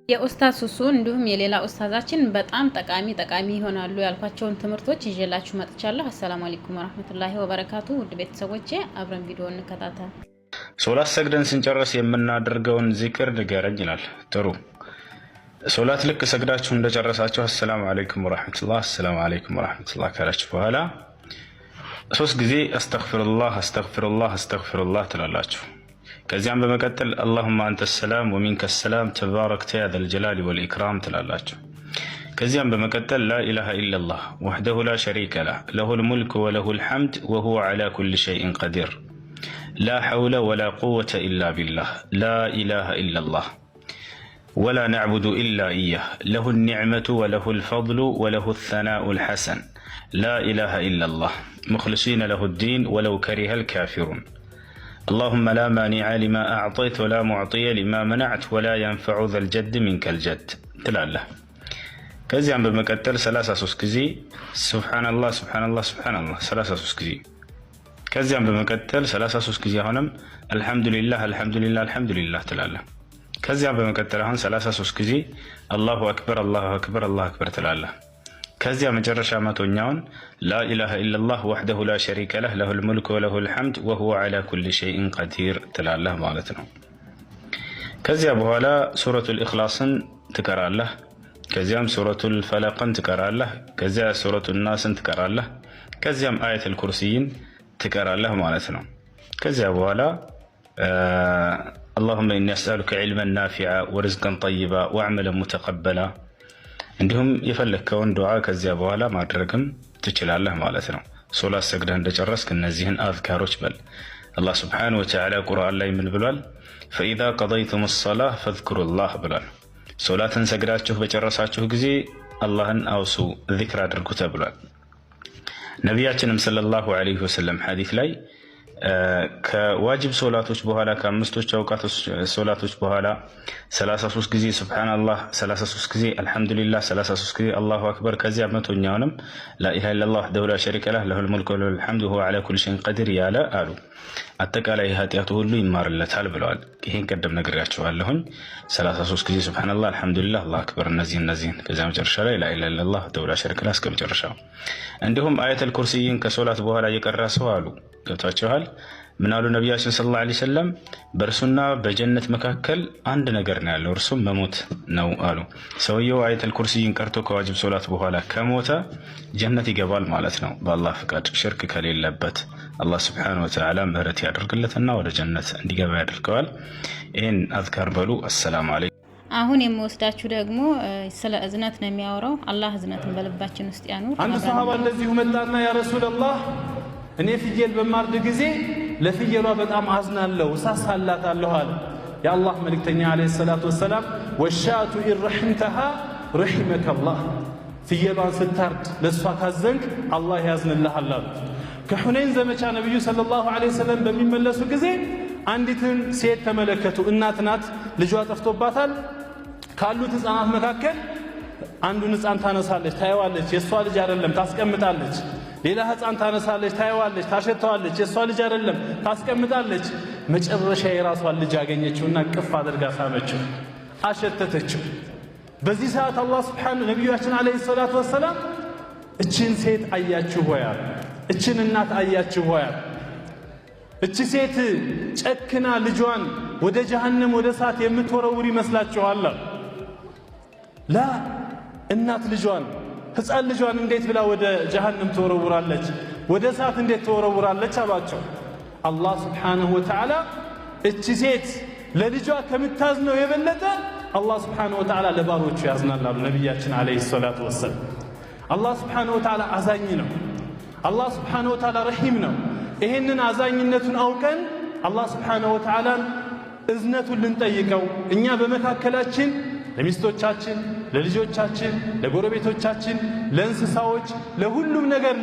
የኡስታዝ ሱሱ እንዲሁም የሌላ ኡስታዛችን በጣም ጠቃሚ ይሆናሉ ያልኳቸውን ትምህርቶች ይዤላችሁ መጥቻለሁ። አሰላሙ አለይኩም ወራህመቱላሂ ወበረካቱ። ውድ ቤተሰቦቼ አብረን ቪዲዮ እንከታተል። ሶላት ሰግደን ስንጨርስ የምናደርገውን ዚክር ንገረኝ ይላል። ጥሩ። ሶላት ልክ ሰግዳችሁ እንደጨረሳችሁ አሰላሙ አለይኩም ወራህመቱላህ አሰላሙ አለይኩም ወራህመቱላህ ካላችሁ በኋላ 3 ጊዜ አስተግፊሩላህ አስተግፊሩላህ አስተግፊሩላህ ትላላችሁ። ከዚያም በመቀጠል አላሁመ አንተ ሰላም ወሚንከ ሰላም ተባረክተ ያ ዘል ጀላሊ ወልኢክራም ትላላችሁ። ከዚያም በመቀጠል ላኢላሃ ኢለላህ ወህደሁ ላ ሸሪከ ለህ ለሁል ሙልክ ወለሁል ሐምድ ወሁወ ዐላ ኩሊ ሸይኢን ቀዲር ላ ሐውለ ወላ ቁወተ ኢላ ቢላህ ላ ኢላሃ ኢለላህ ወላ ነዕቡዱ ኢላ ኢያህ ለሁ ኒዕመቱ ወለሁ ልፈድሉ ወለሁ ሰናኡ ልሐሰን ላ ኢላሃ ኢለላህ ሙኽሊሲነ ለሁ ዲን ወለው ከሪሀል ካፊሩን اللهم لا مانع لما أعطيت ولا معطي لما منعت ولا ينفع ذا الجد منك الجد تلاله. كزيان بمكتل 33 كزي سبحان الله سبحان الله سبحان الله 33 كزي. كزيان بمكتل 33 كزي هونم الحمد لله الحمد لله الحمد لله تلاله. كزيان بمكتل هون 33 كزي الله أكبر الله أكبر الله أكبر تلاله. ከዚያ መጨረሻ መቶኛውን ላኢላሃ ኢለላህ ወህደሁ ላ ሸሪከ ለህ ለሁል ሙልክ ወለሁል ሐምድ ወሁወ ዐላ ኩሊ ሸይኢን ቀዲር ትላለህ ማለት ነው። ከዚያ በኋላ ሱረቱል ኢኽላስን ትቀራለህ። ከዚያም ሱረቱል ፈለቅን ትቀራለህ። ከዚያ ሱረቱን ናስን ትቀራለህ። ከዚያም አየቱል ኩርሲይን ትቀራለህ ማለት ነው። ከዚያ በኋላ አላሁመ ኢኒ አስአሉከ ዒልመን ናፊዐ ወሪዝቀን ጠይባ ወዐመለን ሙተቀበላ እንዲሁም የፈለግከውን ዱዓ ከዚያ በኋላ ማድረግም ትችላለህ ማለት ነው። ሶላት ሰግደህ እንደጨረስክ እነዚህን አዝካሮች በል። አላህ ስብሓነሁ ወተዓላ ቁርአን ላይ ምን ብሏል? ፈኢዛ ቀደይቱም ሰላህ ፈዝኩሩላህ ብሏል። ሶላትን ሰግዳችሁ በጨረሳችሁ ጊዜ አላህን አውሱ ዚክር አድርጉ ተብሏል። ነቢያችንም ሰለላሁ ዐለይሂ ወሰለም ሐዲስ ላይ ከዋጅብ ሶላቶች በኋላ ከአምስቶች አውቃት ሶላቶች በኋላ 33 ጊዜ ሱብሃንአላህ 33 ጊዜ አልሐምዱሊላህ 33 ጊዜ አላሁ አክበር ከዚያ መቶኛውንም ላኢላሃ ኢለላህ ወህደሁ ላ ሸሪከ ለህ ለሁል ሙልክ ወለሁል ሐምድ ወሁወ ዐላ ኩሊ ሸይኢን ቀዲር ያለ አሉ አጠቃላይ ኃጢአቱ ሁሉ ይማርለታል ብለዋል። ይሄን ቀደም ነግሬያችኋለሁኝ። 33 ጊዜ ሱብሃንአላህ አልሐምዱሊላህ አላሁ አክበር እነዚህን ከዚያ መጨረሻ ላይ ላኢላሃ ኢለላህ ወህደሁ ላ ሸሪከ ለህ እስከ መጨረሻው። እንዲሁም አየቱል ኩርሲይን ከሶላት በኋላ የቀራ ሰው አሉ ገብታችኋል። ምን አሉ ነቢያችን ሰለላሁ ዐለይሂ ወሰለም? በእርሱና በጀነት መካከል አንድ ነገር ነው ያለው፣ እርሱም መሞት ነው አሉ። ሰውየው አየቱል ኩርሲይን ቀርቶ ከዋጅብ ሶላት በኋላ ከሞተ ጀነት ይገባል ማለት ነው በአላህ ፍቃድ፣ ሽርክ ከሌለበት አላህ ሱብሓነሁ ወተዓላ ምህረት ያደርግለትና ወደ ጀነት እንዲገባ ያደርገዋል። ይህን አዝካር በሉ። አሰላሙ አለይኩም። አሁን የምወስዳችሁ ደግሞ ስለ እዝነት ነው የሚያወራው። አላህ እዝነትን በልባችን ውስጥ ያኑር። አንድ ሰሃባ እንደዚሁ መጣና ያ ረሱላህ እኔ ፍየል በማርድ ጊዜ ለፍየሏ በጣም አዝናለሁ እሳሳላታለሁ አለ። የአላህ መልእክተኛ ዓለይሂ ሰላቱ ወሰላም ወሻቱ ኢረሕምተሃ ረሒመከላህ፣ ፍየሏን ስታርድ ለእሷ ካዘንክ አላህ ያዝንልሃል አሉት። ከሑነይን ዘመቻ ነቢዩ ሰለላሁ ዐለይሂ ወሰለም በሚመለሱ ጊዜ አንዲትን ሴት ተመለከቱ። እናት ናት፣ ልጇ ጠፍቶባታል። ካሉት ሕፃናት መካከል አንዱን ሕፃን ታነሳለች፣ ታየዋለች፣ የእሷ ልጅ አይደለም፣ ታስቀምጣለች። ሌላ ሕፃን ታነሳለች፣ ታየዋለች፣ ታሸተዋለች፣ የእሷ ልጅ አይደለም፣ ታስቀምጣለች። መጨረሻ የራሷን ልጅ አገኘችውና ቅፍ አድርጋ ሳመችው፣ አሸተተችው። በዚህ ሰዓት አላህ ሱብሓነሁ ነቢያችን ዓለይሂ ሰላቱ ወሰላም እችን ሴት አያችሁ ሆያ፣ እችን እናት አያችሁ ሆያ፣ እቺ ሴት ጨክና ልጇን ወደ ጀሃነም ወደ እሳት የምትወረውር ይመስላችኋል? ላ እናት ልጇን ሕፃን ልጇን እንዴት ብላ ወደ ጀሃነም ትወረውራለች? ወደ እሳት እንዴት ትወረውራለች አሏቸው። አላህ ስብሓንሁ ወተዓላ እቺ ሴት ለልጇ ከምታዝነው የበለጠ አላህ ስብሓንሁ ወተዓላ ለባሮቹ ያዝናል አሉ ነቢያችን ዓለይሂ ሰላቱ ወሰላም። አላህ ስብሓንሁ ወተዓላ አዛኝ ነው። አላህ ስብሓንሁ ወተዓላ ረሒም ነው። ይሄንን አዛኝነቱን አውቀን አላህ ስብሓንሁ ወተዓላን እዝነቱን ልንጠይቀው፣ እኛ በመካከላችን ለሚስቶቻችን፣ ለልጆቻችን፣ ለጎረቤቶቻችን፣ ለእንስሳዎች፣ ለሁሉም ነገር